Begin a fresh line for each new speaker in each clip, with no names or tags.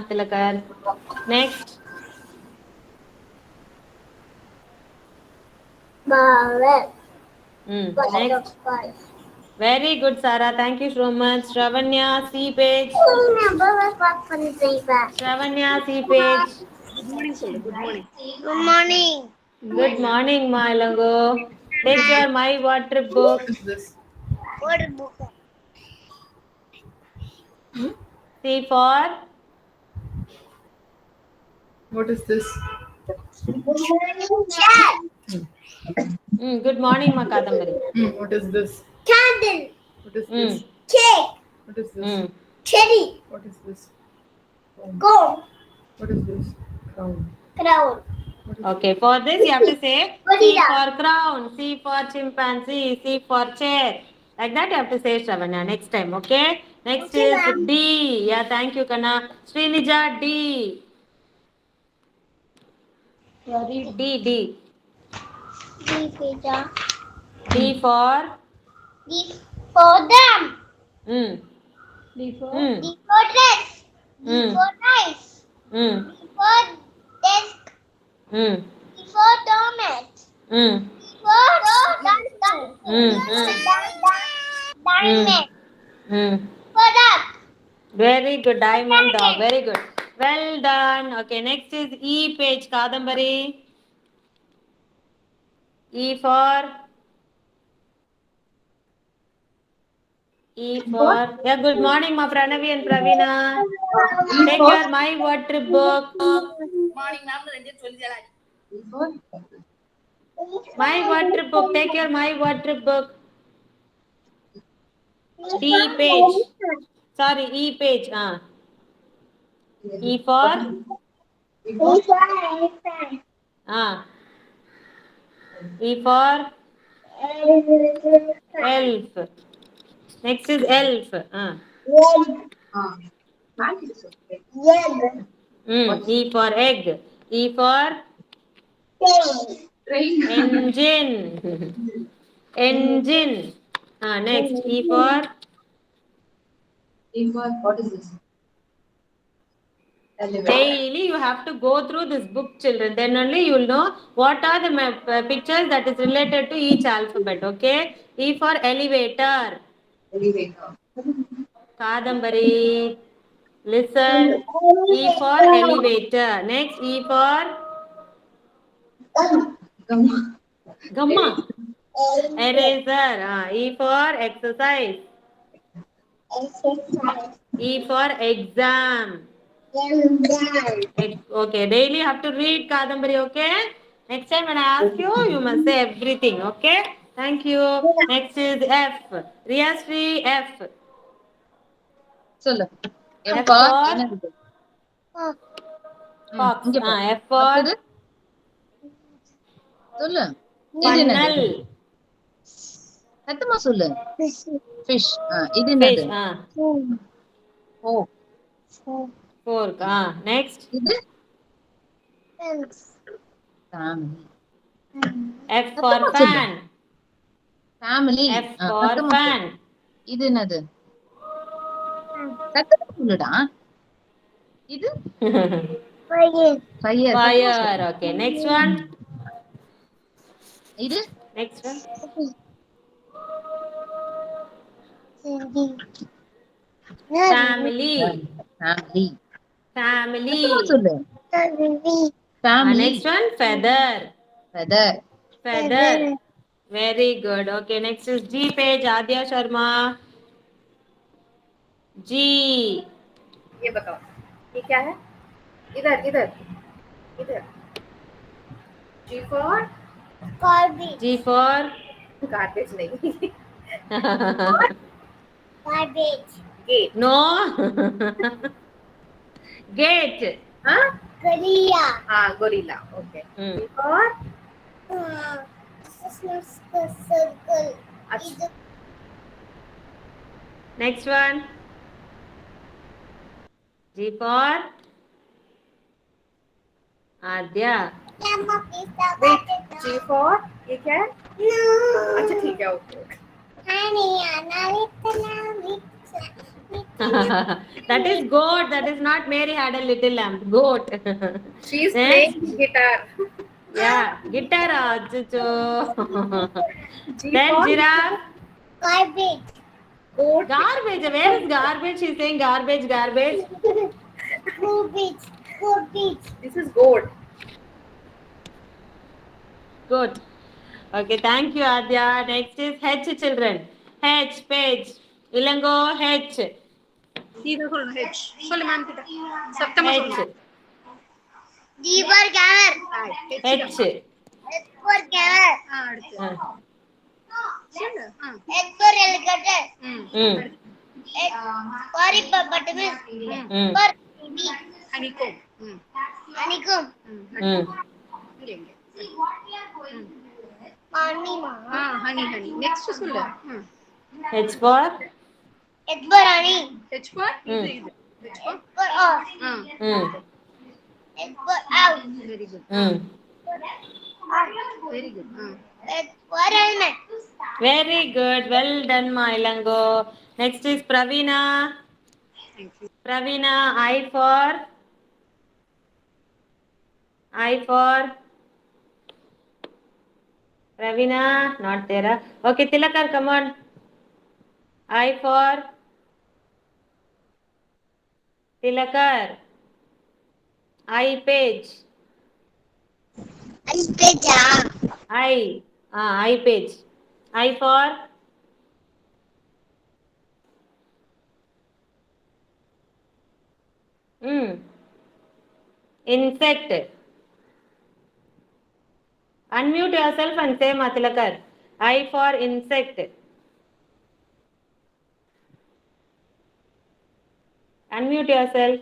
Tilakar. Next.
Bowel.
Next.
Butterfly.
Very good, Sarah. Thank you so much. Shravanya, C page. Shravanya, C page.
Good morning, sir. Good morning.
Good morning.
Good morning, my Lango. Take your My Water book.
What is this?
What book?
C for
What is this?
Cat.
good morning, Ma Kadambari.
What is this?
Candle.
What is this?
Cake.
What is this?
Cherry.
What is this?
Comb.
What is this? Crown.
Crown.
What is
Okay, for this you have to say C
Gorilla.
for crown, C for chimpanzee, C for chair. Like that you have to say, Shravanya, next time, okay? Next
Okay,
is
ma'am.
D. Yeah, thank you, Kana. Srinija, D. D, D.
D for
D for
D for them.
mm,
D for
mm,
dress. D
mm,
for rice.
mm,
D for desk.
mm,
D for doormat.
mm,
D for diamond.
mm.
For duck.
Very good,
For
diamond dog.
dragon.
Very good. Well done. Okay, next is E page, Kadambari. E for yeah. Good morning, ma Pranavi and Pravina. Take your My Water book.
Morning, ma'am.
My Water book. Take your My Water book. D page. Sorry, E page. E for E for elf. Next is elf. E for egg. E for engine. Engine. Next E for
what is this?
daily you have to go through this book, children. Then only you will know what are the pictures that is related to each alphabet. Okay. E for elevator. Kadambari. Listen. E for elevator. Next E for gamma. Eraser. E for exercise. E for exam. Okay, daily you have to read Kadambari, okay? Next time when I ask you, you must say everything, okay? Thank you. Next is F. Riyasri, F.
சொல்லு
F for
என்னது
fox.
இங்க பாரு
F for
அடுத்தது சொல்லு இது என்னது
funnel.
சத்தமா சொல்லு ஃபிஷ் இது
Fish.
என்னது ஓ
Fork. Next.
இது ஃபேமிலி
F for
சத்தமா சொல்லு
fan.
ஃபேமிலி
F for
சத்தமா சொல்லு
fan.
இது என்னது சத்தமா சொல்லுடா இது fire
Fire. Okay. Next one.
இது
Next one. Family.
Family
Family.
சத்தமா சொல்லு family
Next one. Feather.
Feather
Feather. Very good. Okay. Next is G page. Adya Sharma. G.
ये बताओ, ये क्या है? इधर, इधर, इधर. G for
Garbage.
G for
garbage नहीं.
Garbage.
Gate.
no. Gate.
हाँ?
Gorilla.
Gorilla. Okay.
Hmm.
G for
Circle.
अच्छा.
Next one. G for Adya.
Wait, G for ये क्या है? अच्छा ठीक है, okay.
That is goat. That is not Mary had a little lamb. Goat.
She is
Next.
playing guitar.
Yeah, guitar. Achucho.
G
Then
for
giraffe.
Garbage.
goat.
Garbage. Where is garbage? She's saying garbage, garbage.
Garbage. Garbage.
This is goat.
Good. Okay, thank you, Adya. Next is H children. H page. Ilango H.
இத சொல்லணும் H. சொல்லு ma'am கிட்ட. சத்தமா
H.
சொல்லு.
G for camel.
H.
S for camel.
அடுத்து.
Ah.
சொல்லு.
H for helicopter.
Mm.
H for hippopotamus.
Mm.
For bee.
honeycomb.
Honeycomb.
Mm.
இங்க இங்க.
Honeyma.
honey. Next சொல்லு.
H for.
H for honey.
H for இது. H for
H for horse.
Mm.
H for owl.
very good.
Mm.
Very good.
H for helmet.
Very good. Well done, my Ilango. Next is Pravina.
Thank you.
Pravina, I for. Pravina, not there. Okay, Tilakar, come on. I for. Tilakar. I page.
I page.
I page. I for. Insect. Unmute yourself and say Matilakar. I for insect. Unmute yourself.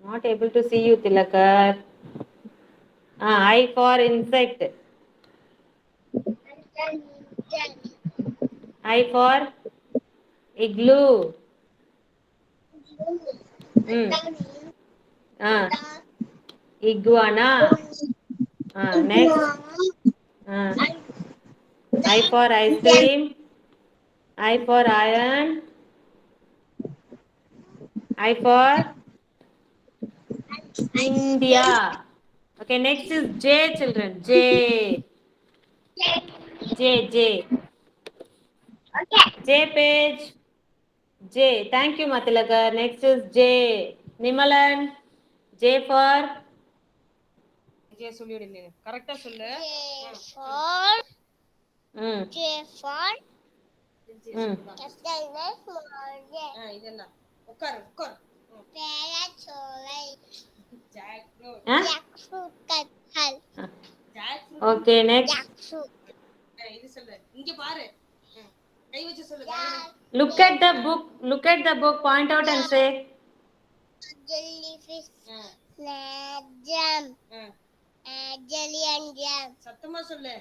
Not able to see you, Tilakar. I for insect. I for igloo. Iguana. Next. I for ice cream. I for iron. I for India. Okay, next is J children. J. J page. J. Thank you, Matilakar. Next is J. Nimalan. J for.
J சொல்லிடுங்க கரெக்ட்டா சொல்லு
J for
இதெல்லாம் உட்கார் jackfruit
jackfruit kathal.
Okay, next.
Jackfruit.
இது சொல்லு இங்க பாரு கை வச்சு சொல்லு
Look at the book. Point out and say.
Jellyfish. Jam. Jelly and jam.
சத்தமா சொல்லு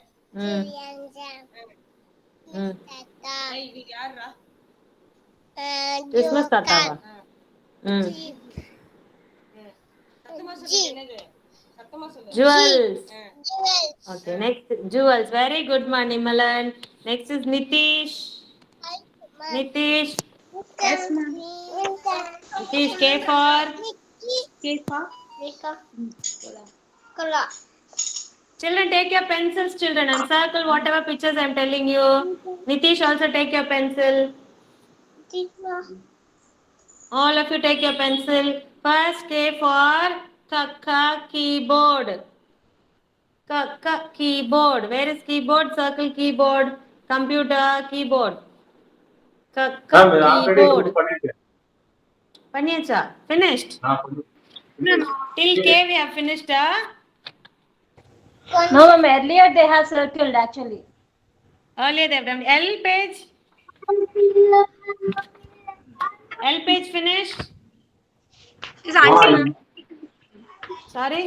Jelly and jam. Tata.
இது யாரா
Christmas Tatawa.
Jeep.
சத்தமா சொல்லு என்னது சத்தமா சொல்லு
Jewels.
Jewels.
Okay, next jewels. Very good, Manimalan. Next is Nitish. Nitish.
Yes, ma'am.
Nitish, K for.
Kola.
Children, take your pencils, children, and circle whatever pictures I'm telling you. Nitish, also take your pencil. All of you take your pencil. First, K for Kaka keyboard. Kaka keyboard. Where is keyboard? Circle keyboard. Computer keyboard. Kaka keyboard. Paniyacha. Finished. Till K we have finished.
No, ma'am. Earlier they have circled actually.
Earlier they have done. L page. L page finished.
is until
Sorry.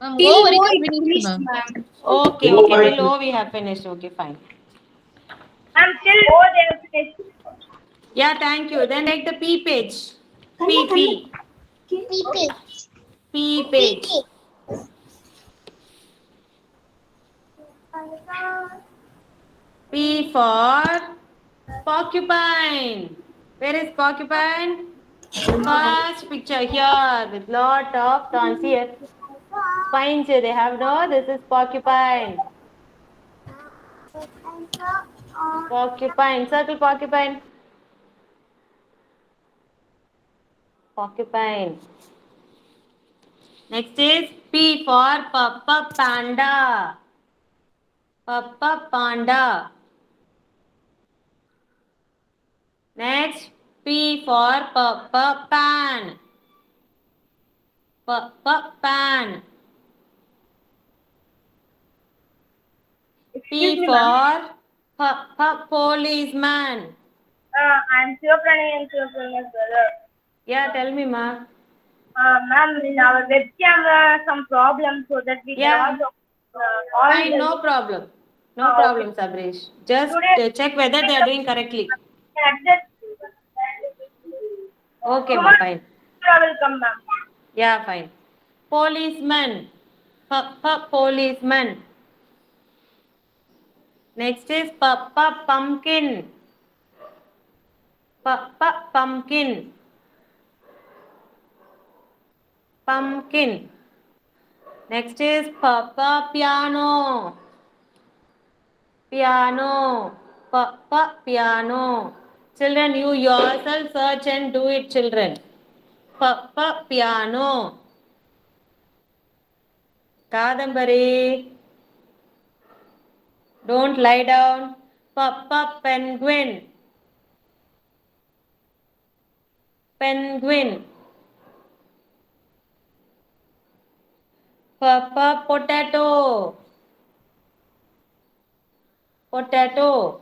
Ma'am, O வரைக்கும் finish ma'am.
Okay. Till O we have finished. Okay, fine.
Until O they have finished.
Yeah, thank you. Then take the P page. P page.
P.
P for porcupine. Where is porcupine? First picture here with lot of thorns here. Spines here they have, no? This is porcupine. Porcupine. Circle porcupine. Porcupine. Next is P for Papa Panda. Papa Panda. Next, P for Papa Pan. Papa Pan.
Excuse
P
me, ma'am.
for Papa Policeman.
I'm Shivapranay and Shivaprana's brother.
Yeah, tell me, ma.
Ma'am, in our webcam, some problem so that we
Yeah.
cannot call
Fine, no problem. No problem, Sabrish. Just check whether they are doing correctly. Okay, ma, fine.
I will come, ma'am.
Yeah, fine. Policeman. Papa Policeman. Next is Papa Pumpkin. Papa Pumpkin. Pumpkin. Next is Papa Piano. Piano. Papa Piano. Children, you yourself search and do it, children. Papa Piano. Kadambari. Don't lie down. Papa Penguin. Penguin. Papa Potato. Potato.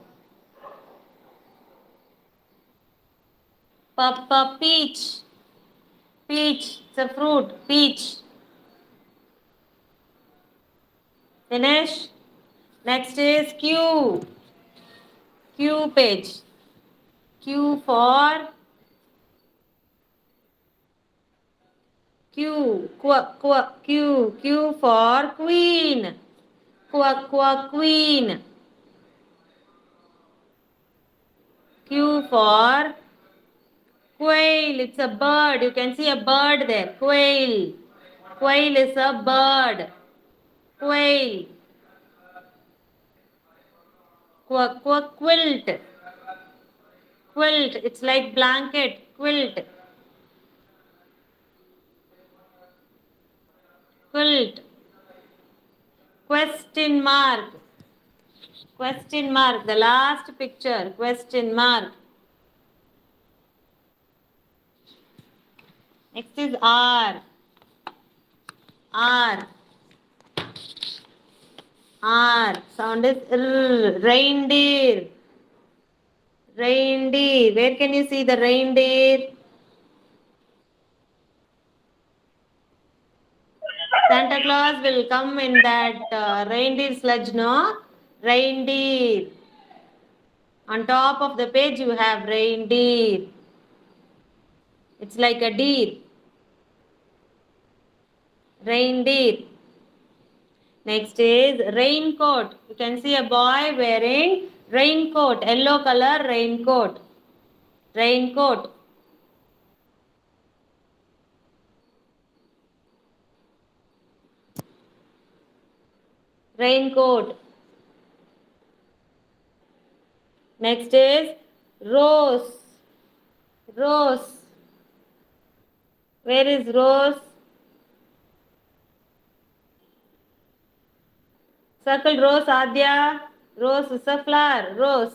Papa Peach. Peach. It's a fruit. Peach. Finish. Next is Q. Q page. Q for Q. Q. Q for Queen. Queen. Q for Quail. It's a bird. You can see a bird there. Quail. Quail is a bird. Quail. Quilt. Quilt. It's like blanket. Quilt. Quilt. Question mark. Question mark. The last picture. Question mark. Next is R. R. R. Sound is R. Reindeer. Reindeer. Where can you see the reindeer? Santa Claus will come in that reindeer sludge, no? Reindeer. On top of the page you have reindeer. It's like a deer. Reindeer. Next is raincoat. You can see a boy wearing raincoat. Yellow color raincoat. Raincoat. Raincoat. Next is rose. Rose. Where is rose? Circle rose, Adya. Rose is a flower. Rose.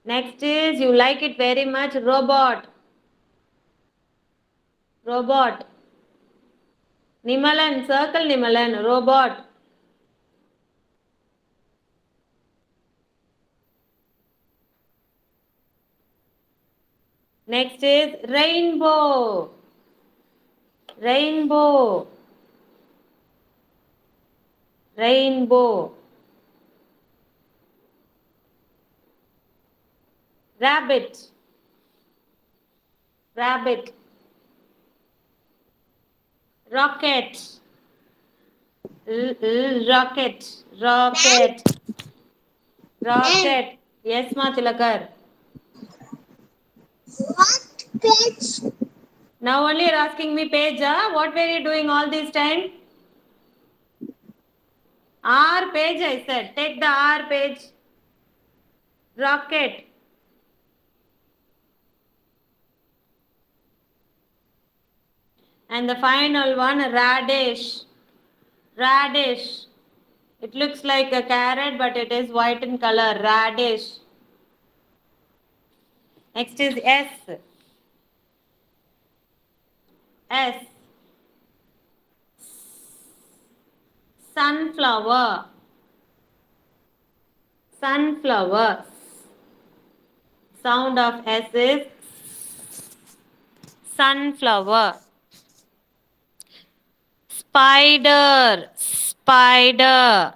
Next is, you like it very much, robot. Robot. Nimalan, circle Nimalan, robot. Next is rainbow. Rainbow. Rainbow. Rabbit. Rabbit. Rocket. Rocket. Rocket. Rocket. Yes, Matilakar.
What page?
Now only you're asking me page, huh? What were you doing all this time? R page, I said. Take the R page. Rocket. And the final one, radish. Radish. It looks like a carrot, but it is white in color. Radish. Next is S. S. Sunflower. Sunflower. Sound of S is sunflower. Spider. Spider.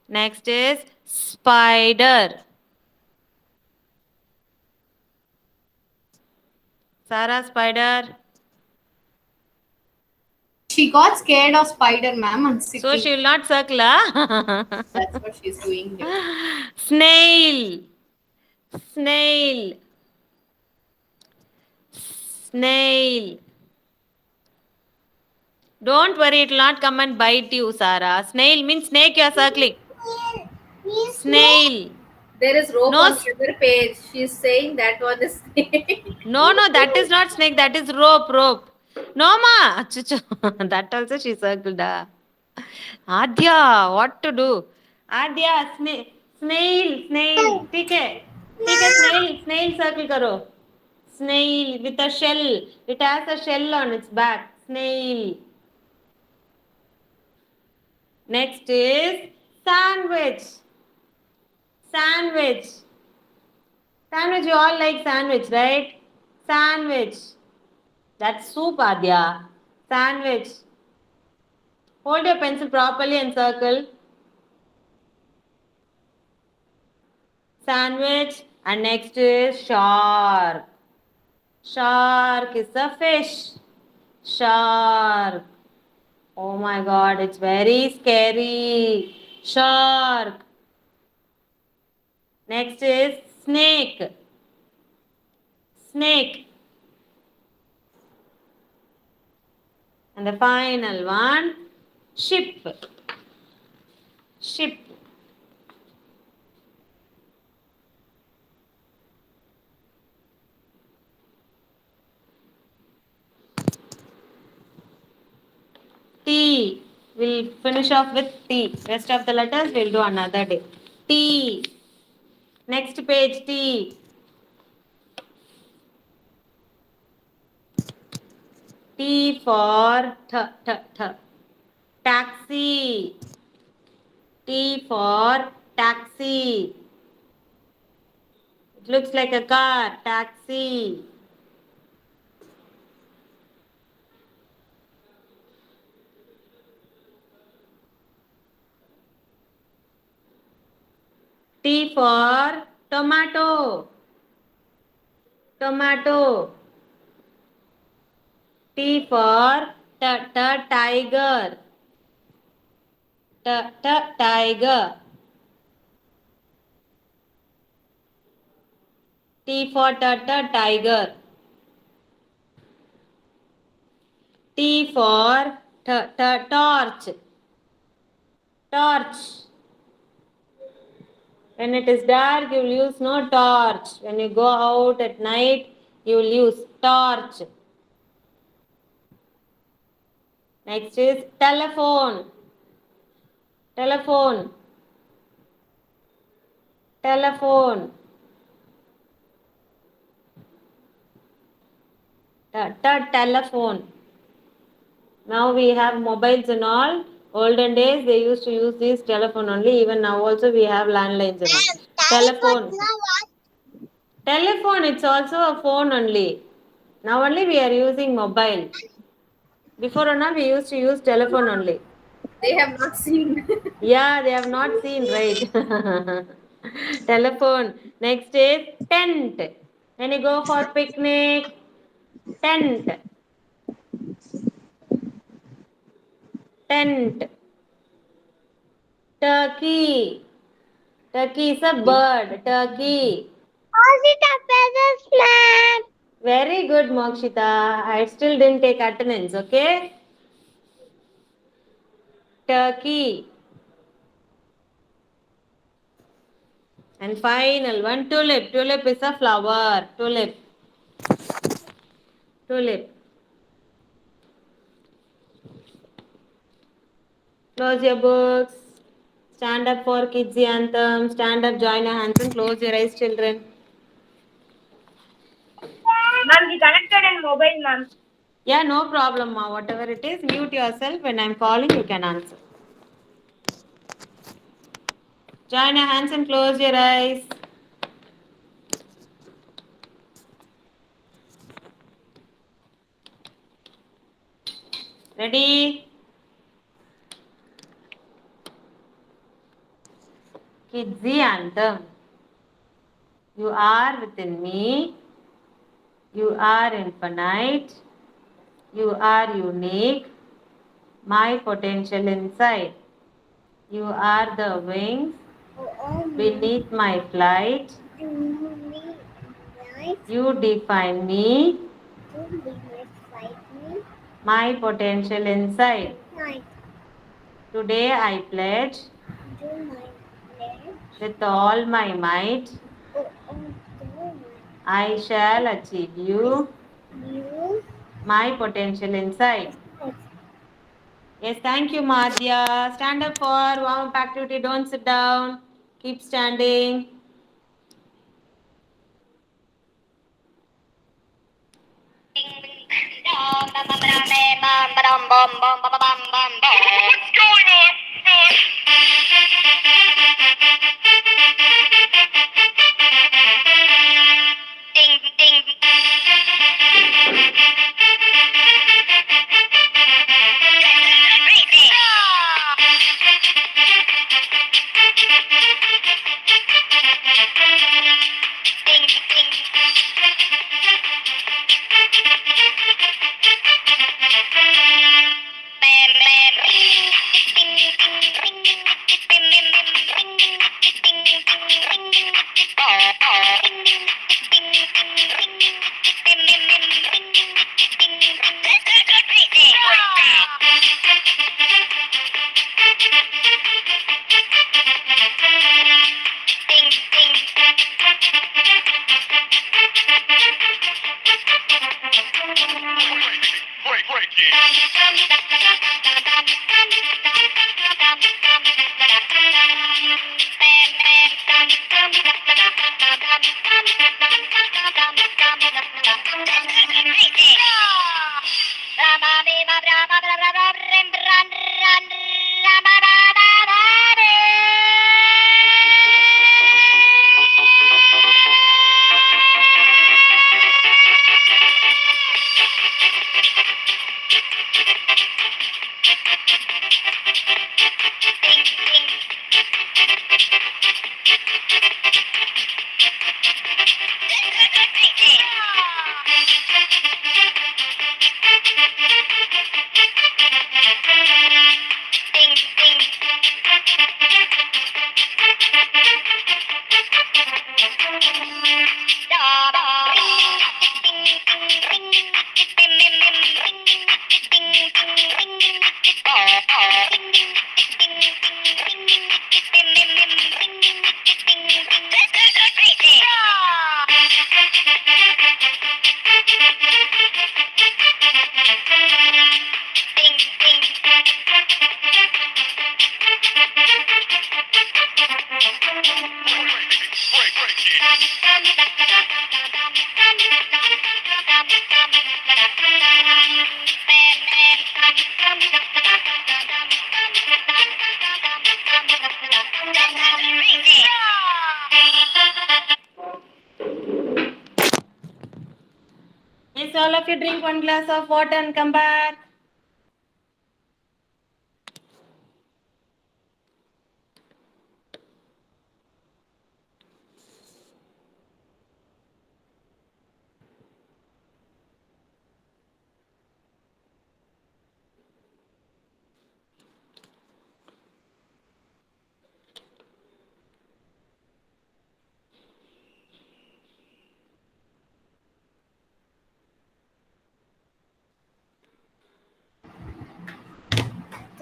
Next is spider. Sarah, spider.
She got scared of spider, ma'am, and
So
sitting.
she will not circle, huh?
That's what she's doing here.
Snail. Snail. Snail. Don't worry, it will not come and bite you, Sarah. Snail means snake you are circling. Snail.
There is rope
No,
on the other page. She's saying that one is snake.
No, that is not snake. That is rope, rope. No, ma. Achuchu. That also she circled. Adya, what to do? Adya, snail, snail. ठीक है, snail circle करो. Snail with a shell. It has a shell on its back. Snail. Next is sandwich. Sandwich. Sandwich, you all like sandwich, right? Sandwich. That's soup, Adya. Sandwich. Hold your pencil properly and circle. Sandwich. And next is shark. Shark is a fish. Shark. Oh my god, it's very scary. Shark. Next is snake. Snake. And the final one, ship. Ship. T. We'll finish off with T. Rest of the letters we'll do another day. T. Next page, T. T for taxi. T for taxi. It looks like a car. Taxi. T for tomato. Tomato. T for tiger. Tiger. T for tiger. T for torch. Torch. When it is dark, you will use no torch. When you go out at night, you will use torch. Next is telephone. Telephone. Telephone. Telephone. Now we have mobiles and all. Olden days they used to use this telephone only. Even now also we have landlines and all. Telephone. Telephone, it's also a phone only. Now only we are using mobile. Before or not we used to use telephone only.
They have not seen.
Yeah, they have not seen, right? Telephone. Next is tent. When you go for picnic, tent. Tent. Turkey. Turkey is a bird. Turkey.
Was it a feather snack?
Very good, Mokshita. I still didn't take attendance, okay? Turkey. And final one, tulip. Tulip is a flower. Tulip. Tulip. Close your books. Stand up for kids anthem. Stand up, join your hands and close your eyes, children.
Ma'am, we connected in mobile, ma'am.
Yeah, no problem, ma. Whatever it is, mute yourself. When I'm calling, you can answer. Join your hands and close your eyes. Ready? Kidsy anthem. You are within me. You are infinite. You are unique. My potential inside. You are the wings beneath my flight. You define me. My potential inside. Today I pledge with all my might. I shall achieve you. My potential inside. Yes, thank you, Madhya. Stand up for warm-up activity. Don't sit down. Keep standing. Yes, all of you drink one glass of water and come back.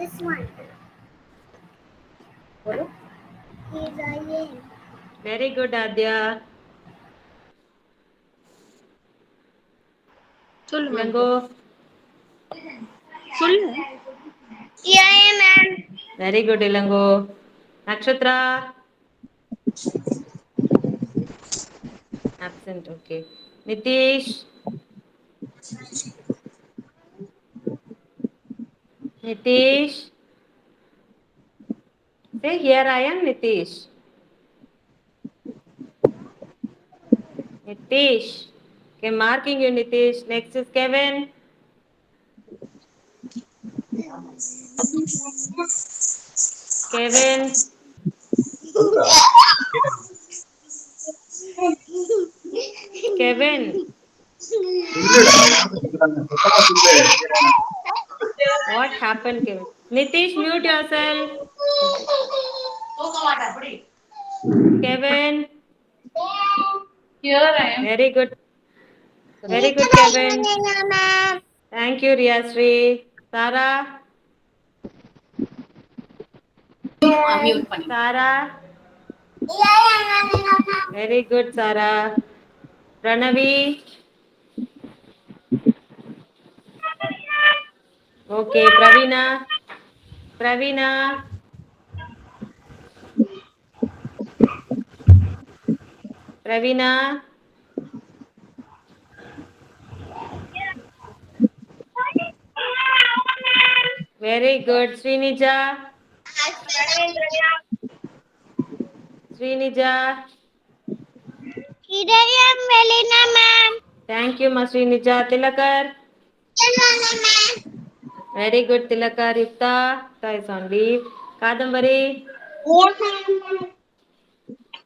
This one.
बोलो.
He's a yen.
Very good, Adya. Ilango.
Yeah, ma'am.
Very good, Ilango. Nakshatra. Absent, okay. Nitish. Nitish. Say, here I am, Nitish. Nitish. Okay, marking you, Nitish. Next is Kevin. Kevin. Kevin. What happened, Kevin? Nitish, mute yourself. Kevin.
Here I am.
Very good. Very good, Kevin. Thank you, Riyasri. Sarah.
Mute பண்ணி.
Sarah. Very good, Sarah. Pranavi. Okay, Pravina. Pravina. Pravina. Very good, Srinija. Srinija.
Here I am, Melina, ma'am.
Thank you, Ma Srinija. Tilakar. Very good, Tilakar. Yukta. Yukta is on leave. Kadambari.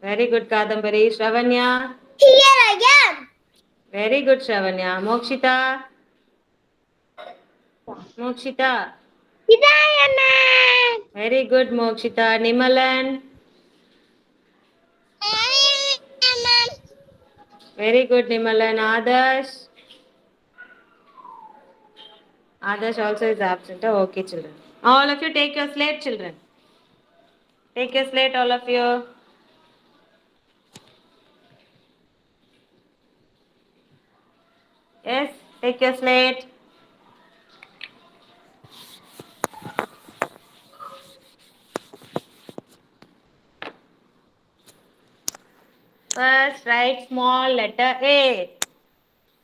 Very good, Kadambari. Shravanya.
Here I am.
Very good, Shravanya. Mokshita. Mokshita.
Here I am, ma'am.
Very good, Mokshita. Nimalan. Very good, Nimalan. Adarsh. Adarsh also is absent. Oh, okay, children. All of you take your slate, children. Take your slate, all of you. Yes, take your slate. First, write small letter A.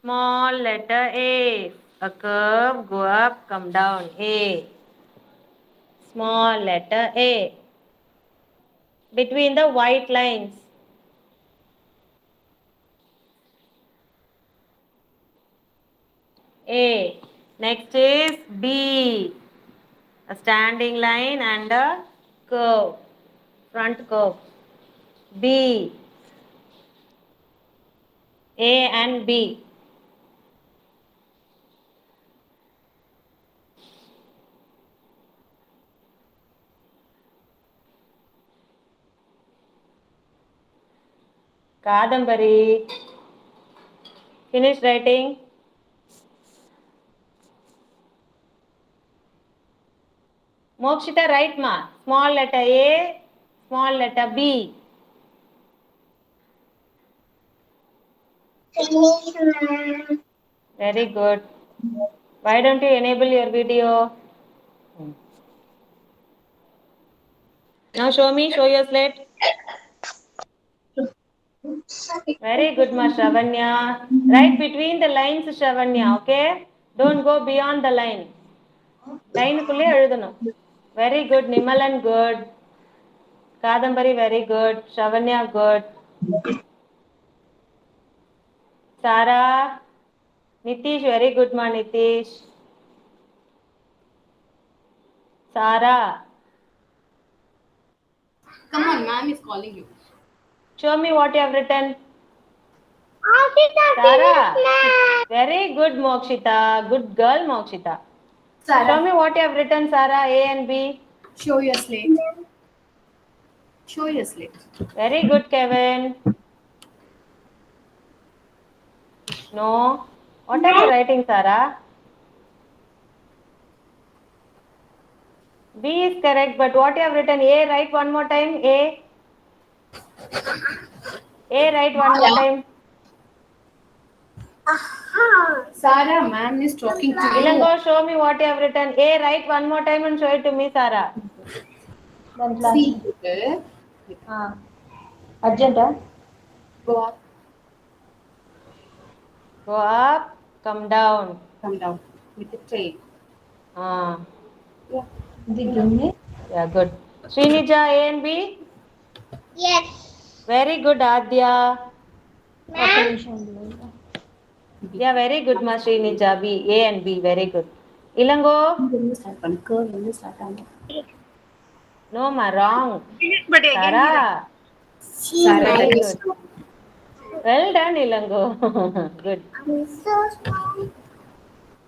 Small letter A. A curve, go up, come down. A. Small letter A. Between the white lines. A. Next is B. A standing line and a curve. Front curve. B. A and B. Kadambari. Finish writing. Mokshita, write ma. Small letter A, small letter B. Very good. Why don't you enable your video? Now show me, show your slate. Very good, ma Shravanya. Right between the lines, Shravanya, okay? Don't go beyond the line. Line kulle ezhudano. Very good, Nimalan good. Kadambari very good. Shravanya good. Sarah. Nitish very good, ma Nitish. Sarah.
Come on, ma'am is calling you.
Show me what you have written. Sarah. Very good, Mokshita. Good girl, Mokshita. Show
Sarah,
me what you have written, Sarah. A and B.
show your slate. Show your slate.
Very good, Kevin. No. What are you writing, Sarah? B is correct, but what you have written? A, write one more time. A, write one more time.
Sarah, ma'am is talking to you.
Ilango, show me what you have written. A, write one more time and show it to me, Sarah.
See, okay.
Urgent, huh?
Go up,
Go up, come down.
come down with the train.
Ah,
Yeah.
yeah, good. Srinija, A and B?
Yes.
Very good, Adya.
Ma'am.
Yeah, very good, Ma Srinija. B, A and B, very good. Ilango? No, ma, wrong.
But again,
Sarah.
Sarah,
Very
that is
good. Well done, Ilango. Good.
I'm so small.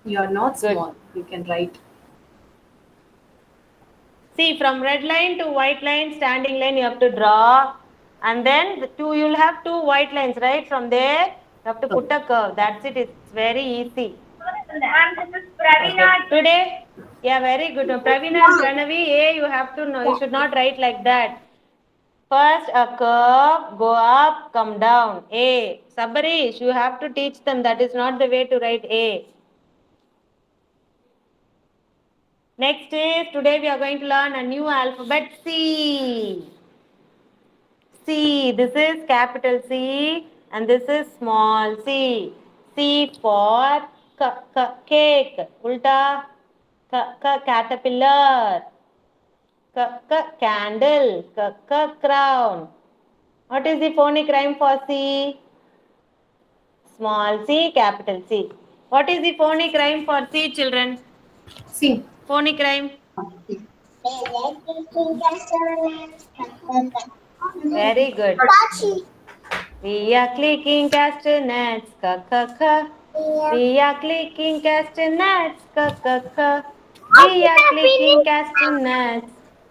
you are not
Good.
small. You can write.
See, from red line to white line, standing line, you have to draw. And then you'll have two white lines, right? From there, you have to put a curve. That's it. It's very easy.
ma'am, this is Pravina.
Today, yeah, very good. Pravina and Pranavi, A, you have to know. You should not write like that. First, a curve, go up, come down. A. Sabarish, you have to teach them. That is not the way to write A. Next is, today we are going to learn a new alphabet, C. C, this is capital C and this is small c. C for cake, ulta, caterpillar, candle, crown. What is the phonic rhyme for C? Small c, capital C. What is the phonic rhyme for C, children?
Sing.
Phonic rhyme. Very good. We are clicking castanets, ka. We are clicking castanets, ka. We are clicking castanets,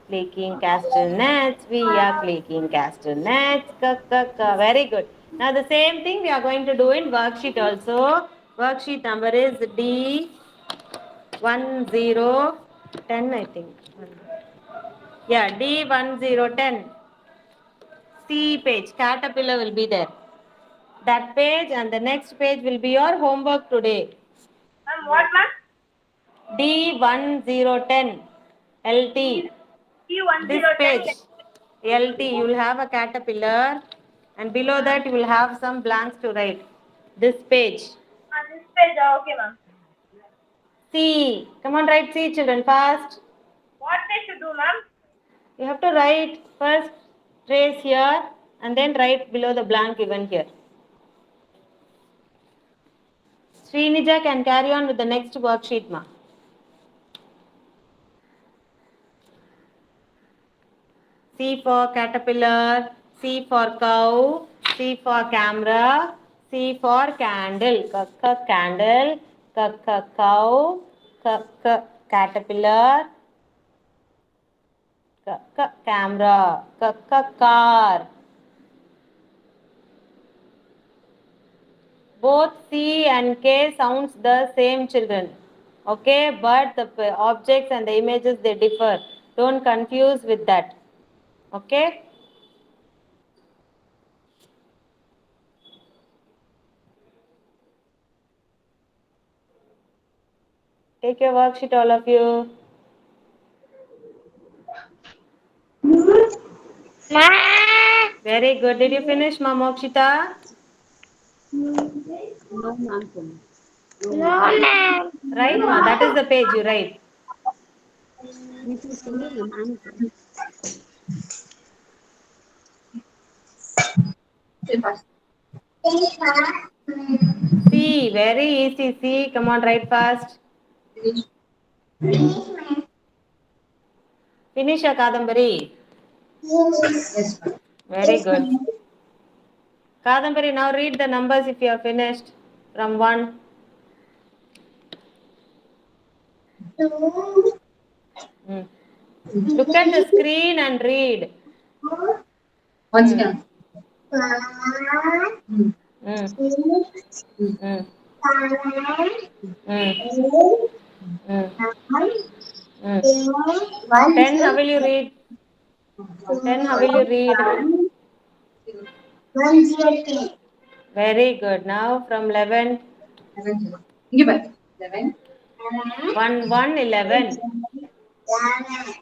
clicking castanets. We are clicking castanets, ka. Very good. Now the same thing we are going to do in worksheet also. Worksheet number is D1010, I think. Yeah, D1010. C page, caterpillar will be there. That page and the next page will be your homework today.
Ma'am, what, ma'am?
D1010 LT. This page
P1010.
LT, you will have a caterpillar and below that you will have some blanks to write. This page.
This page, okay, ma'am.
C. Come on, write C, children, fast.
What they should do, ma'am?
You have to write first trace here and then write below the blank given here. Srinija can carry on with the next worksheet, ma. C for caterpillar, C for cow, C for camera, C for candle, candle, cow, caterpillar, camera, car. Both C and K sounds the same, children. Okay, but the objects and the images, they differ. Don't confuse with that. Okay? Take your worksheet, all of you. Very good. Did you finish, Ma Mokshita?
No, ma'am.
Right, Ma? That is the page you write. C. Very easy. C. Come on, write fast. Finish your Kadambari.
Yes.
Very good. Kadambari, now read the numbers if you are finished. From 1. Look at the screen and read.
Once again.
Mm. Mm. Mm. Mm.
One,
10, how will you read? 10, how will you read?
1, 0, 10.
Very good. Now from 11.
இங்க பாரு 11
1, 1, 11.
11.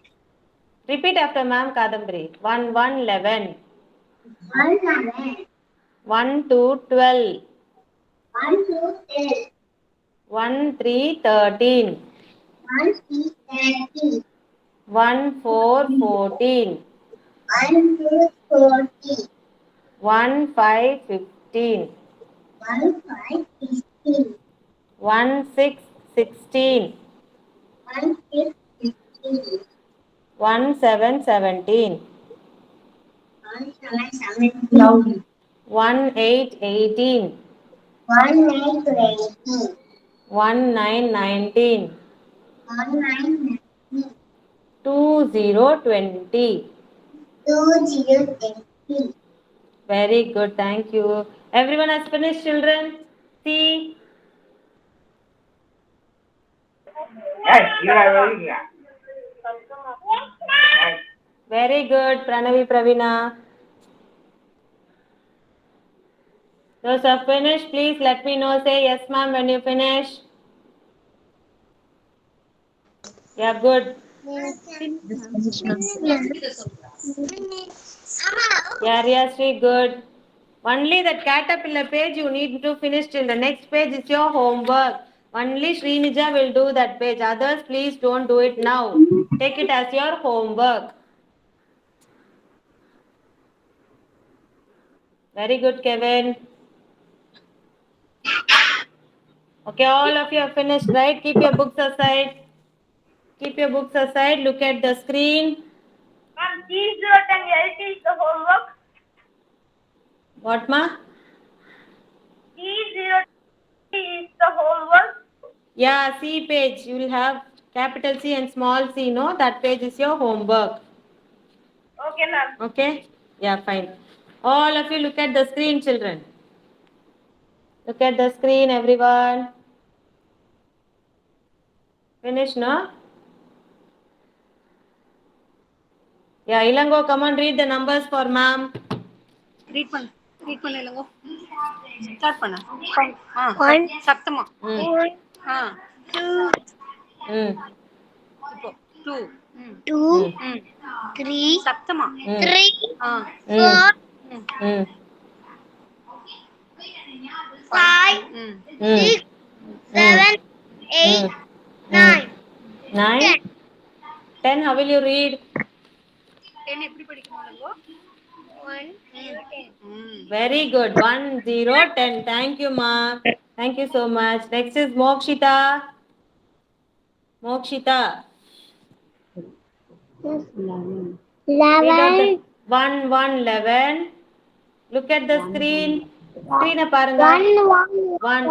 Repeat after ma'am Kadambari. 1, 1, 11.
1, 11.
1, 2, 12.
1, 2, 10.
1, 3, 13.
1, 3, 13.
1, 4, 14.
1, 2, 14.
1, 5, 15.
1, 5, 15.
1, 6, 16.
1, 6, 16.
1, 7, 17.
1, 7, 17.
1, 8, 18.
1, 9, 20.
1, 9, 19.
1, 9, 19.
2, 0, 20.
2, 0, 20.
Very good. Thank you. Everyone has finished, children? See? Very good. Pranavi, Pravina. Those who have finished, please let me know. Say yes, ma'am, when you finish. Yeah, good. Yeah, Riyasri, good. Only that caterpillar page you need to finish till the next page is your homework. Only Srinija will do that page. Others, please don't do it now. Take it as your homework. Very good, Kevin. Okay, all of you have finished, right? Keep your books aside. Keep your books aside. Look at the screen.
Ma'am, G0 and LT is the homework.
What, ma?
G0 is the homework.
Yeah, C page. You will have capital C and small c, no? That page is your homework.
Okay, ma'am.
Okay? Yeah, fine. All of you look at the screen, children. Look at the screen, everyone. Finish, no? Yeah, Ilango, come on, read the numbers for ma'am.
Read பண்ண இல்லைங்க start பண்ண சத்தமா
Mm.
2,
இப்போ 2
2,
Mm.
3,
சத்தமா
3,
Mm.
4,
Mm.
5,
Mm.
6, 7, 8, 9,
9.
10.
10, how will you read?
என்ன எப்படி படிக்கணும்
1, 0, 10.
Very good. 1, 0, 10. Thank you, ma. Thank you so much. Next is Mokshita. Mokshita. Read out the 1, 1, 11. Look at the screen. Screen paranga. 1.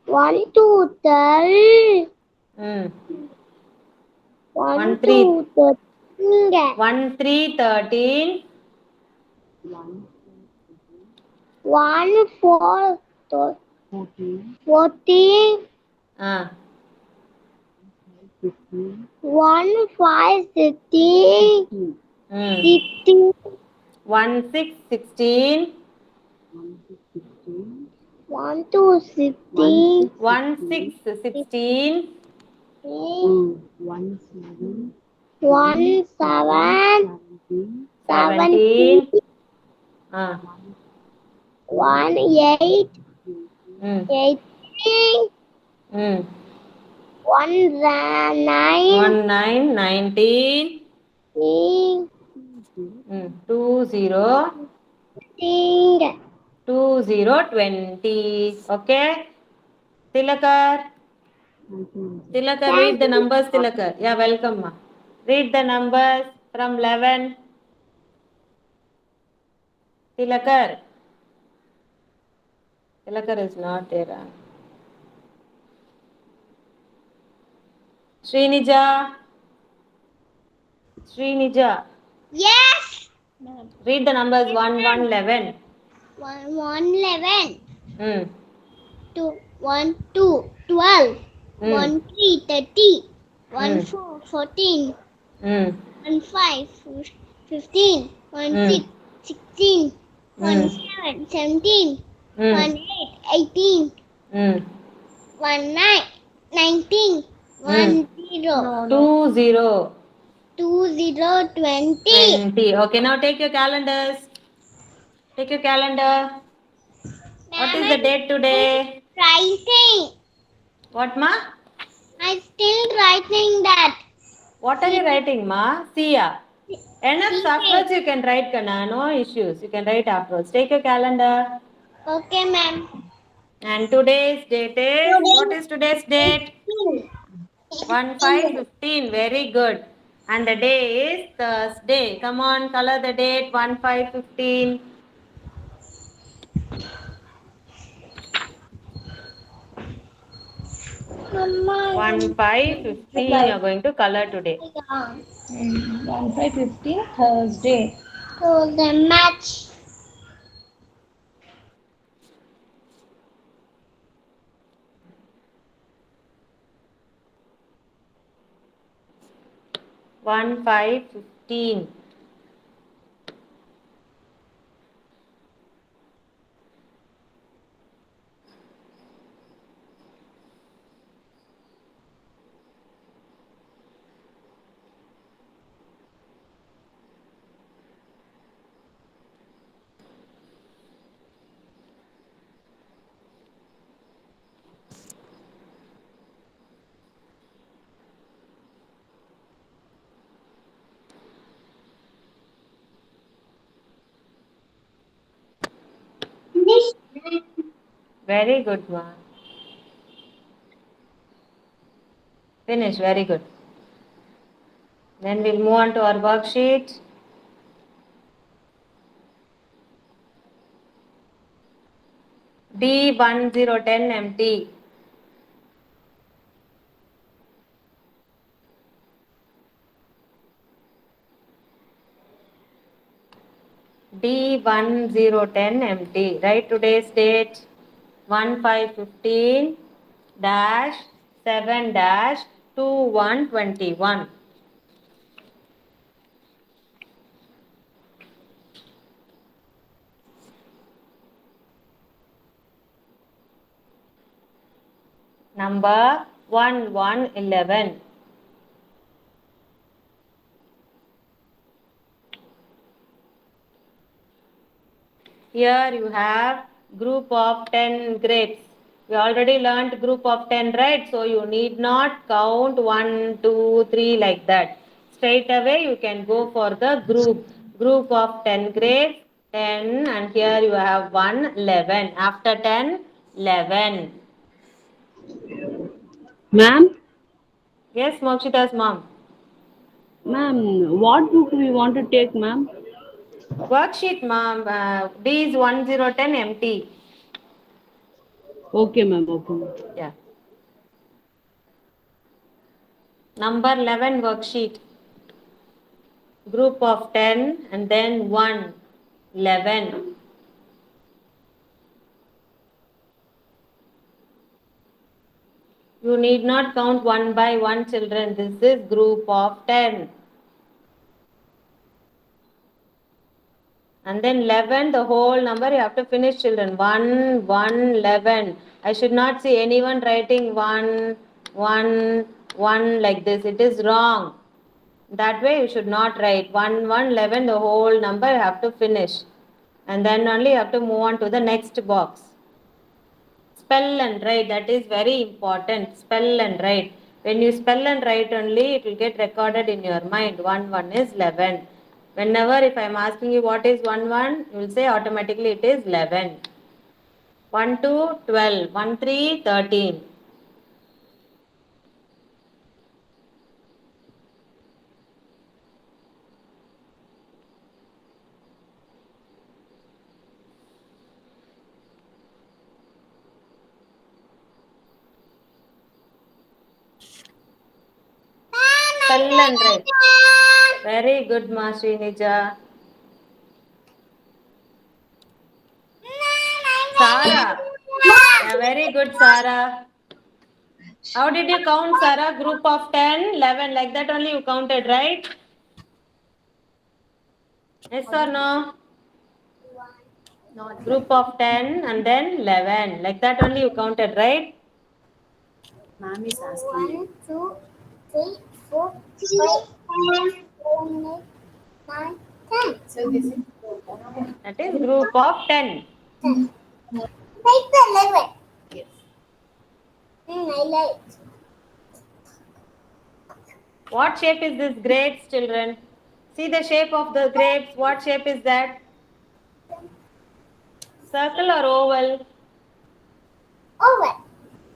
1, 2, 12. 1,
3.
2, 13.
1, 3, 13.
1, 4, 14. 1, 5, 16. 16.
1, 6, 16.
1, 2, 16.
1, 6, 16.
1, 7.
17.
1, 8. 18. 1, 9.
1, 9, 19. 2, 0. 2, 0, 20. Okay? Tilakar. Tilakar, read the numbers, Tilakar. Yeah, welcome, ma. Read the numbers from 11. Tilakar. Tilakar is not there. Srinija. Srinija.
Yes.
Read the numbers 1, 1, 11.
1, 11.
Mm.
2, 1, 2, 12.
Mm.
1 3 30. 1
Mm.
4 14.
Mm.
1 5 15. 1
Mm.
6 16. 1
Mm.
7 17.
Mm.
1 8 18.
Mm.
1 9 19. 1 0.
2 0
2 0 20.
20. Okay, now take your calendars. Take your calendar. What is the date today?
Writing.
What, ma?
I'm still writing that.
What are you writing, ma? See ya. Enough
See
afterwards you can write, Kana. No issues. You can write afterwards. Take your calendar.
Okay, ma'am.
And today's date is, what is today's date? 1/5/15. Very good. And the day is Thursday. Come on, color the date 1/5/15.
Mama.
1/5/15. You are going to color today.
1/5/15 Thursday. So the match.
One 5/15. Very good, ma. Finish. Very good. Then we'll move on to our worksheet. D1010 empty. D1010 empty. Write today's date 1/5/15 dash 7 dash 2121. Number 1111. Here you have group of 10 grapes. We already learnt group of 10, right? So you need not count 1, 2, 3 like that. Straight away you can go for the group. Group of 10 grapes, 10, and here you have 1, 11. After 10, 11.
Ma'am,
Yes, Mokshita's mom.
ma'am, what book we want to take, ma'am?
Worksheet, mom. D is 1010 empty.
Okay, ma'am. Okay, ma'am.
Yeah. Number 11 worksheet. Group of 10 and then 1, 11. You need not count one by one, children. This is group of 10. And then 11, the whole number you have to finish, children. 1, 1, 11. I should not see anyone writing 1, 1, 1 like this. It is wrong. That way you should not write 1, 1, 11, the whole number you have to finish. And then only you have to move on to the next box. Spell and write, that is very important. Spell and write. When you spell and write only, it will get recorded in your mind. 1, 1 is 11. Whenever if I am asking you what is 1, 1, you will say automatically it is 11. 1, 2, 12. 1, 3, 13. Spell and write. Very good, Ma Srinija. Sarah. Yeah, very good, Sarah. How did you count, Sarah? Group of 10, 11, like that only you counted, right? Yes or no? Group of 10 and then 11, like that only you counted, right?
Ma'am is asking.
1, 2, 3, 4, 5, 6, 7, 8, 9, 10.
So this is
That is group of 10.
10. Like the 11.
yes.
I like.
What shape is this grapes, children? See the shape of the grapes. What shape is that? Circle or oval?
Over.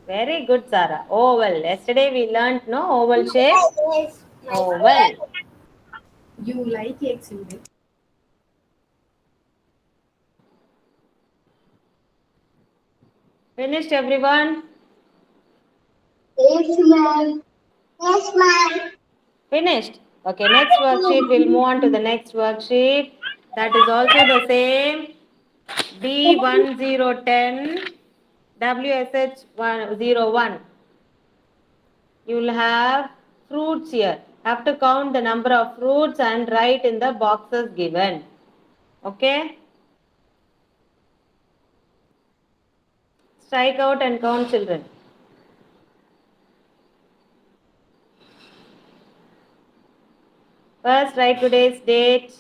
Very good, Sarah. Oval. Yesterday we learnt no oval shape.
Yes.
Oval.
You like eggs, children?
Finished, everyone?
Yes, ma'am. Yes, ma'am.
Finished. Okay, next worksheet. We'll move on to the next worksheet. That is also the same. D1010 WSH101. You will have fruits here. Have to count the number of fruits and write in the boxes given. Okay? Strike out and count, children. First, write today's date.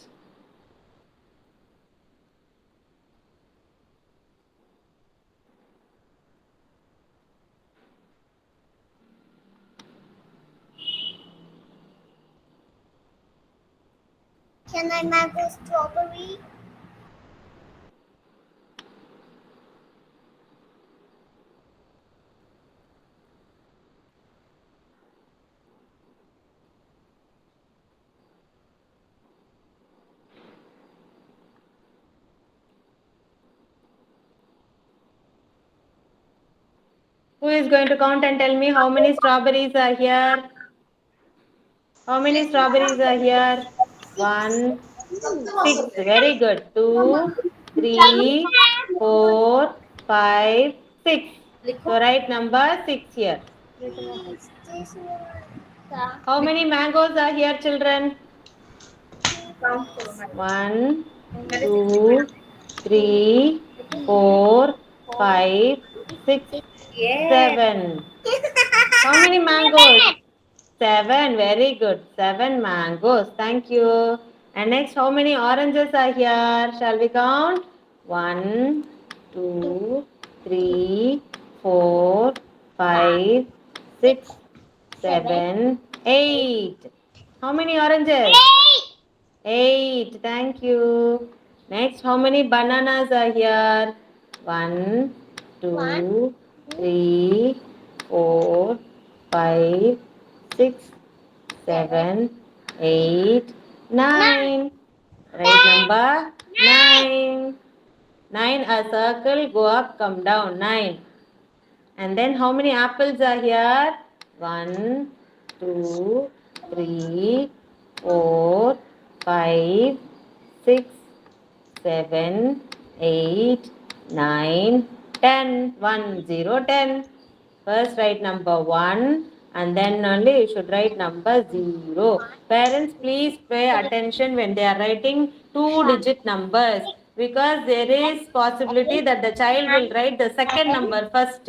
Can I mango strawberry?
Who is going to count and tell me how many strawberries are here? How many strawberries are here? 1, 6. Very good. 2, 3, 4, 5, 6. So write number 6 here. How many mangoes are here, children? 1, 2, 3, 4, 5, 6, 7. How many mangoes? 7. Very good. 7 mangoes. Thank you. And next, how many oranges are here? Shall we count? 1, 2, 3, 4, 5, 6, 7, 8. How many oranges? 8. Thank you. Next, how many bananas are here? 1, 2, 3, 4, 5, 6, 7, 8, 9. Right number 9. 9 a circle, go up, come down. 9. And then how many apples are here? 1, 2, 3, 4, 5, 6, 7, 8, 9, 10. 1, 0, 10. First write number 1 and then only you should write number 0. Parents, please pay attention when they are writing 2-digit numbers because there is possibility that the child will write the second number first.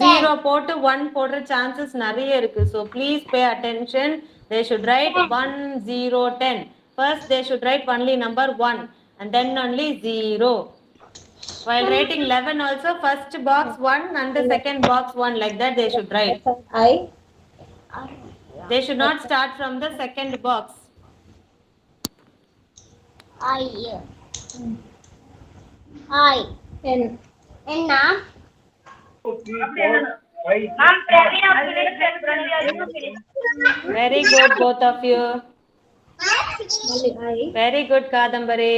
0 போட்டு 1 போடுற chances நிறைய இருக்கு. So please pay attention. They should write 1, 0, 10. First they should write only number 1 and then only 0. While writing 11 also, first box 1 and the second box 1, like that they should write. They should not start from the second box.
Enna?
Ma'am, Pravina finished and Pranjali also finished.
Very good, both of you. Very good, Kadambari.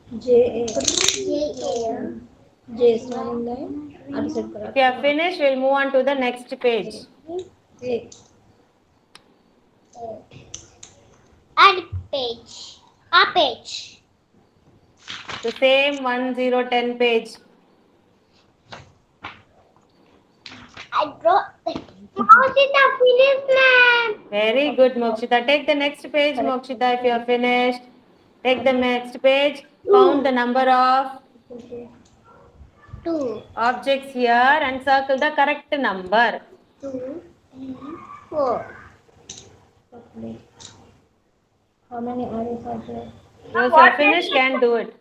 If you have finished, we'll move on to the next page.
Add page. A page.
The same 1, 0, 10 page.
Mokshita, finish, ma'am.
Very good, Mokshita. Take the next page, Mokshita, if you are finished. Take the next page. Count the number of
2,
objects here and circle the correct number.
2, 3, 4. How many arrows are there?
Those who are finished can do it.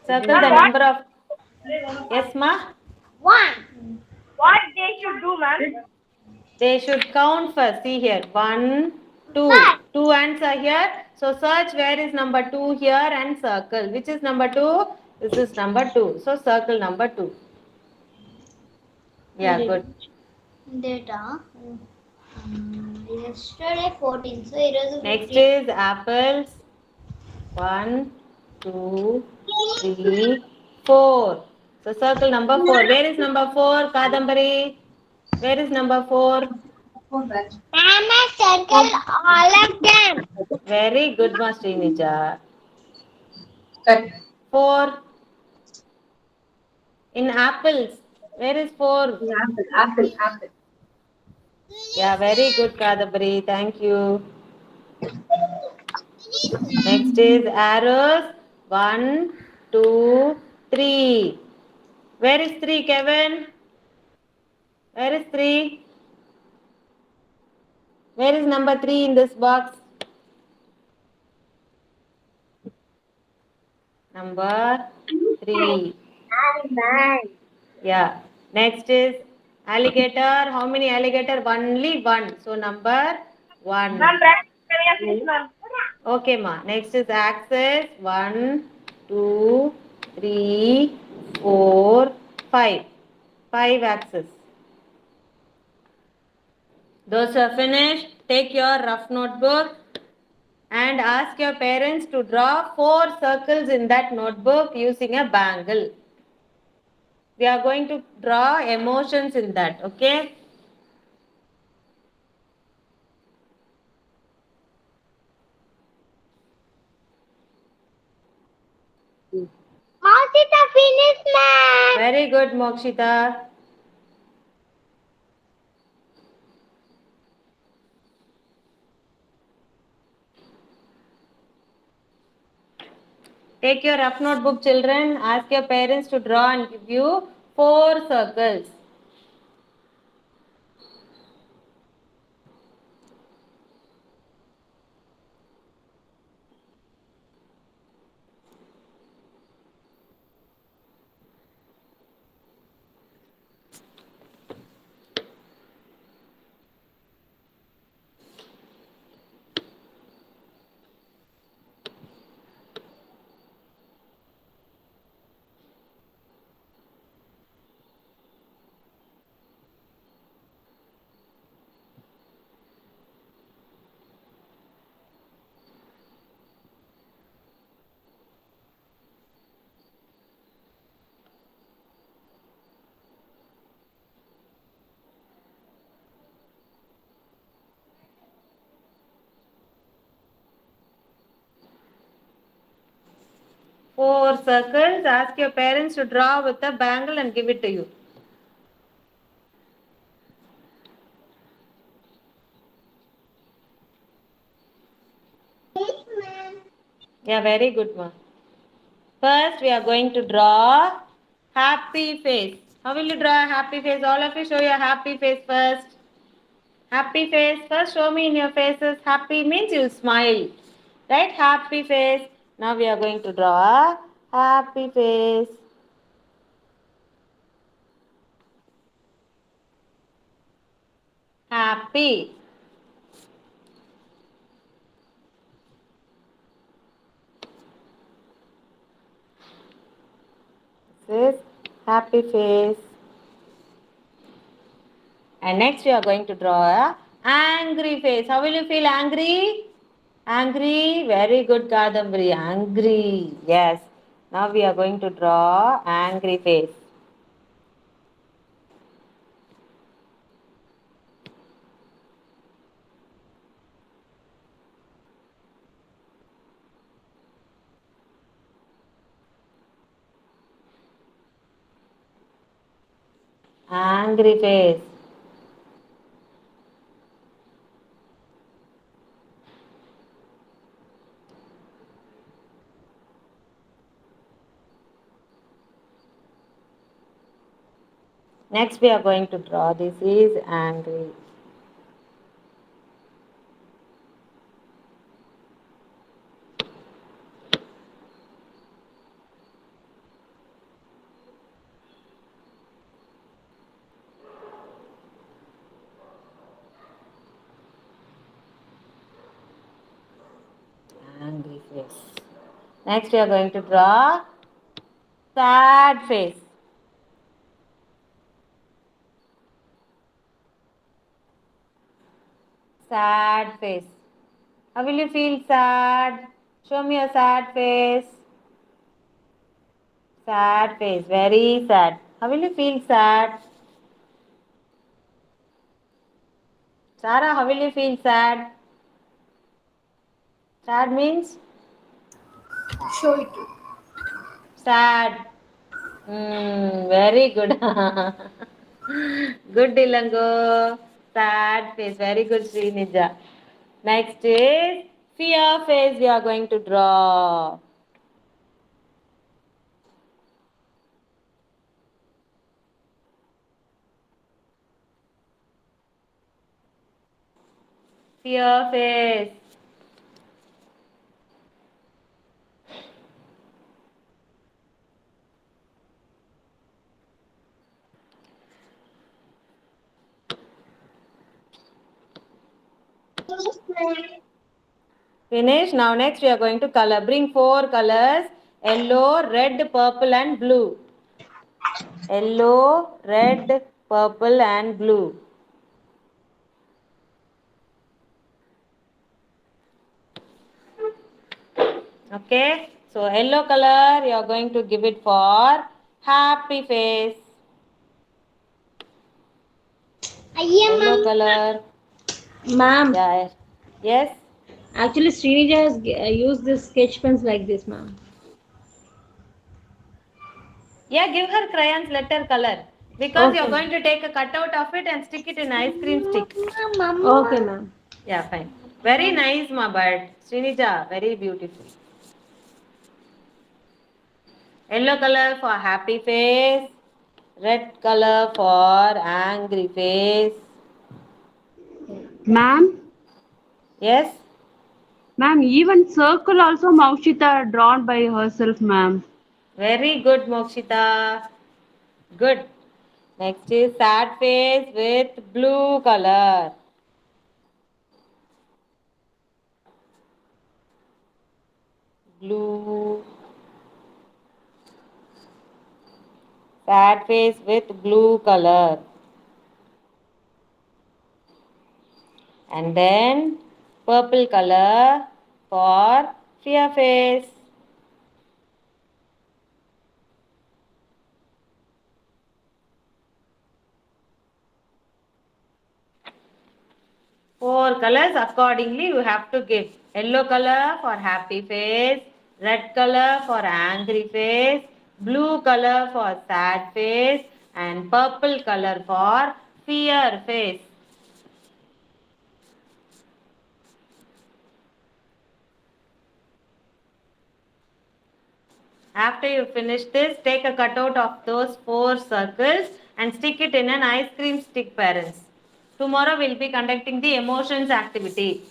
Circle the number of. Yes, ma?
1.
What they should do, ma'am?
They should count first. See here. 1, 2.
Five.
2 ants are here. So search where is number 2 here and circle. Which is number 2? This is number 2. So circle number 2. Yeah, good.
Data. Yesterday 14. So it was
Next is apples. 1, 2, 3, 4. So circle number 4. Where is number 4, Kadambari? Where is number 4?
Mama, circle all of them.
Very good, ma Srinija. 4. In apples. Where is 4?
Apple.
Yeah, very good, Kadambari. Thank you. Next is arrows. 1, 2, 3. Where is 3, Kevin? Where is 3? Where is number 3 in this box? Number 3. Yeah. Next is alligator. How many alligator? Only 1. So number 1.
Ma'am, practice करें please, ma'am.
Okay, ma. Next is axis. 1, 2, 3, 4, 5. 5 axis. Those who are finished, take your rough notebook and ask your parents to draw 4 circles in that notebook using a bangle. We are going to draw emotions in that, okay?
Mokshita, finish, ma'am.
Very good, Mokshita. Take your rough notebook, children. Ask your parents to draw and give you 4 circles. Four circles. Ask your parents to draw with a bangle and give it to you. Yeah, very good, ma. First, we are going to draw happy face. How will you draw a happy face? All of you show your happy face first. Happy face. First, show me in your faces. Happy means you smile. Right? Happy face. Now we are going to draw a happy face. Happy. This is happy face. And next we are going to draw a angry face. How will you feel angry? Angry. Very good, Kadambari. Angry. Yes. Now we are going to draw angry face. Angry face. Next we are going to draw. This is angry. Angry face. Next we are going to draw sad face. Sad face. How will you feel sad? Show me a sad face. Sad face. Very sad. How will you feel sad? Sarah, how will you feel sad? Sad means
Show it to.
sad. Very good. Good, Dilango. Sad face. Very good, Srinija. Next is fear face we are going to draw. Fear face. Finish. Now next we are going to color. Bring 4 colors. Yellow, red, purple and blue. Yellow, red, purple and blue. Okay. So yellow color you are going to give it for happy face. Yellow color.
Ma'am,
Yeah. Yes.
actually Srinija has used this sketch pens like this, ma'am.
Yeah, give her crayons letter color. Because
Okay.
you're going to take a cutout of it and stick it in ice cream stick.
Okay, ma'am.
Yeah, fine. Very nice, ma bird. Srinija, very beautiful. Yellow color for happy face. Red color for angry face.
Ma'am,
Yes?
ma'am, even circle also Maushita drawn by herself, ma'am.
Very good, Mokshita. Good. Next is sad face with blue color. Blue. Sad face with blue color. And then purple color for fear face. Four colors accordingly you have to give. Yellow color for happy face, red color for angry face, blue color for sad face, and purple color for fear face. After you finish this, take a cutout of those 4 circles and stick it in an ice cream stick, parents. Tomorrow we'll be conducting the emotions activity.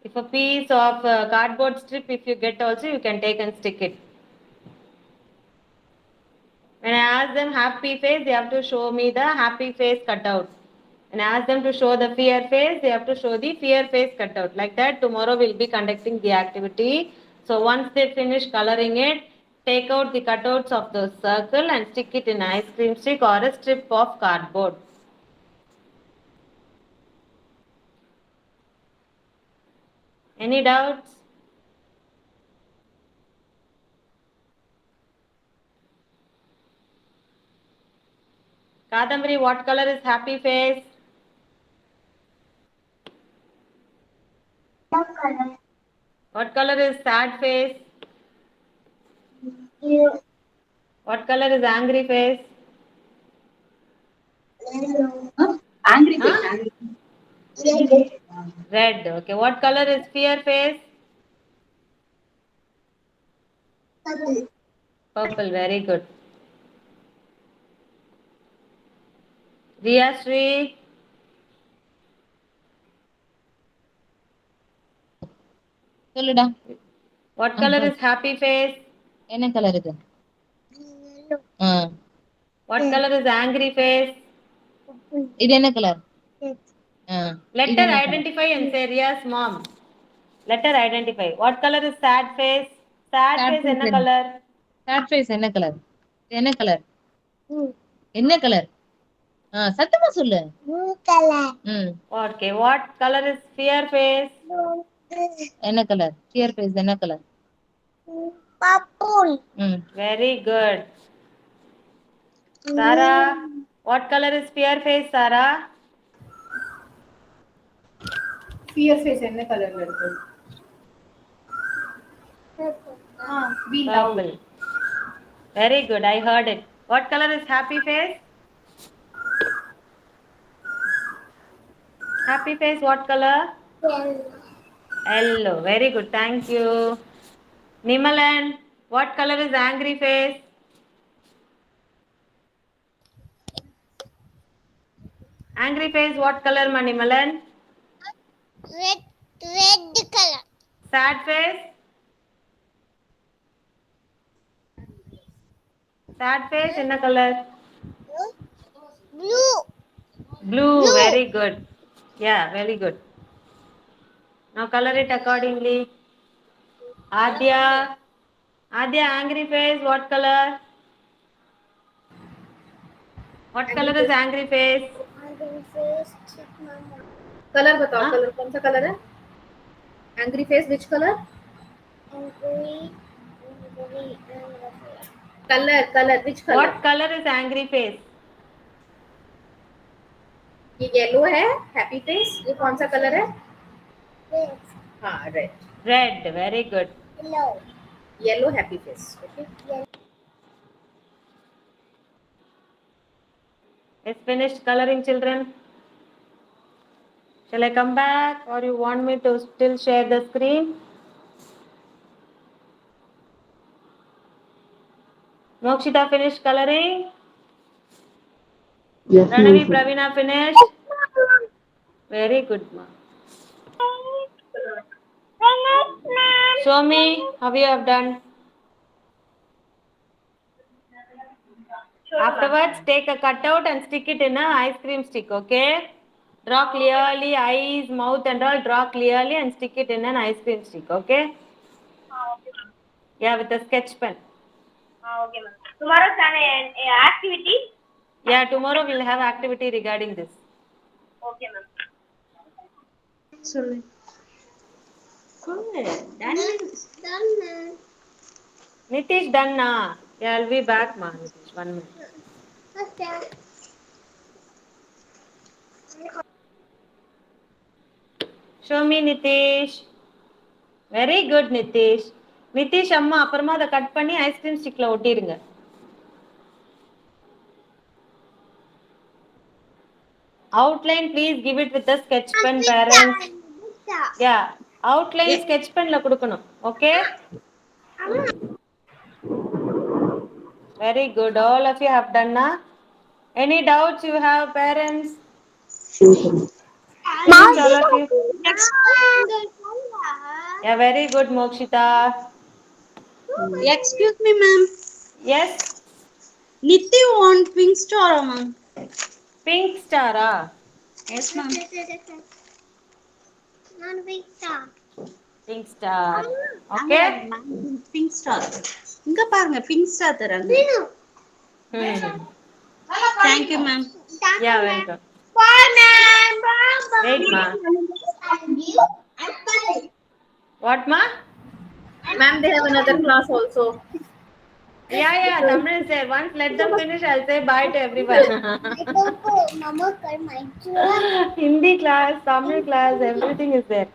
If a piece of cardboard strip, if you get also, you can take and stick it. When I ask them happy face, they have to show me the happy face cutout. And I ask them to show the fear face, they have to show the fear face cutout. Like that, tomorrow we'll be conducting the activity. So once they finish coloring it, take out the cutouts of the circle and stick it in ice cream stick or a strip of cardboard. Any doubts? Kadambari, what color is happy face? What color is sad face? What color is angry face?
Angry
Huh?
face. Angry.
Red. Okay. What color is fear face? Purple. Very good. Riya Sri.
சொல்லுடா
What color is happy face?
என்ன colour இது ஆ
What color is angry face?
இது என்ன colour ஆ
Let
இது
her
என்ன colour
identify and say Riya's mom. Let her identify. What color is sad face? Sad face என்ன color?
Chat face என்ன colour என்ன colour என்ன கலர் ஆ சத்தமா சொல்லு ம்
Okay. What color is fear face?
என்ன கலர் ஃபியர் ஃபேஸ் என்ன colour ம்
Very good. Sarah. What color is fear face, Sarah?
Fear face என்ன கலர்ல இருக்கு? Be loud.
Purple. Very good. I heard it. What color is happy face? Happy face. What color? Yellow. Very good. Thank you. Nimalan. What color is angry face? Angry face. What color, Manimalan?
Red color.
Sad face. Sad face. Enna color?
Blue.
Blue. Very good. Yeah. Very good. Now color it accordingly. Adya. Adya, angry face. What color? What color is angry face?
Colour बताओ
हाँ?
Colour कौन सा colour है angry face which colour colour colour which colour
What color is angry face?
ये yellow है happy face ये कौन सा कलर है हाँ red
Red. Very good.
Yellow happy face okay
It's finished coloring, children. Shall I come back or you want me to still share the screen? Mokshita finished coloring?
Yes,
Ranavi,
ma'am.
Pravina finished? Very good, ma. Show me how you have done. Afterwards, take a cutout and stick it in a ice cream stick, okay? Draw clearly, eyes, mouth and all, draw clearly and stick it in an ice cream stick, okay? Yeah, with a sketch pen.
Okay, ma'am. Tomorrow's an activity.
Yeah, tomorrow we'll have activity regarding this.
Okay, ma'am.
சொல்லு. சொல்லு.
Done, ma'am.
Nitish done na? Yeah, I'll be back, ma. Nitish, 1 minute.
Okay.
Show me, Nitish. Very good, Nitish. Nitish, அம்மா அப்புறமா அதை cut பண்ணி ice cream ஸ்டிக்ல ஒட்டிடுங்க. Outline, please give it with the sketch pen, parents. Yeah, outline sketch penல கொடுக்கணும். Okay? Very good. All of you have done na? Any doubts you have, parents? Finish all of you. Yeah, very good, Mokshita.
Excuse me, ma'am.
Yes,
Niti want pink star, ma'am.
pink star. Ah.
Yes, ma'am.
Pink star. Okay?
Pink star. இங்க பாருங்க pink star தராங்க. Thank you, ma'am.
Yeah, welcome. Wait, ma. What, ma?
Ma'am they have another class also
Yeah, Tamil is there. Once let them finish, I'll say bye to everyone.
Mama,
Hindi class, Tamil class, everything is there.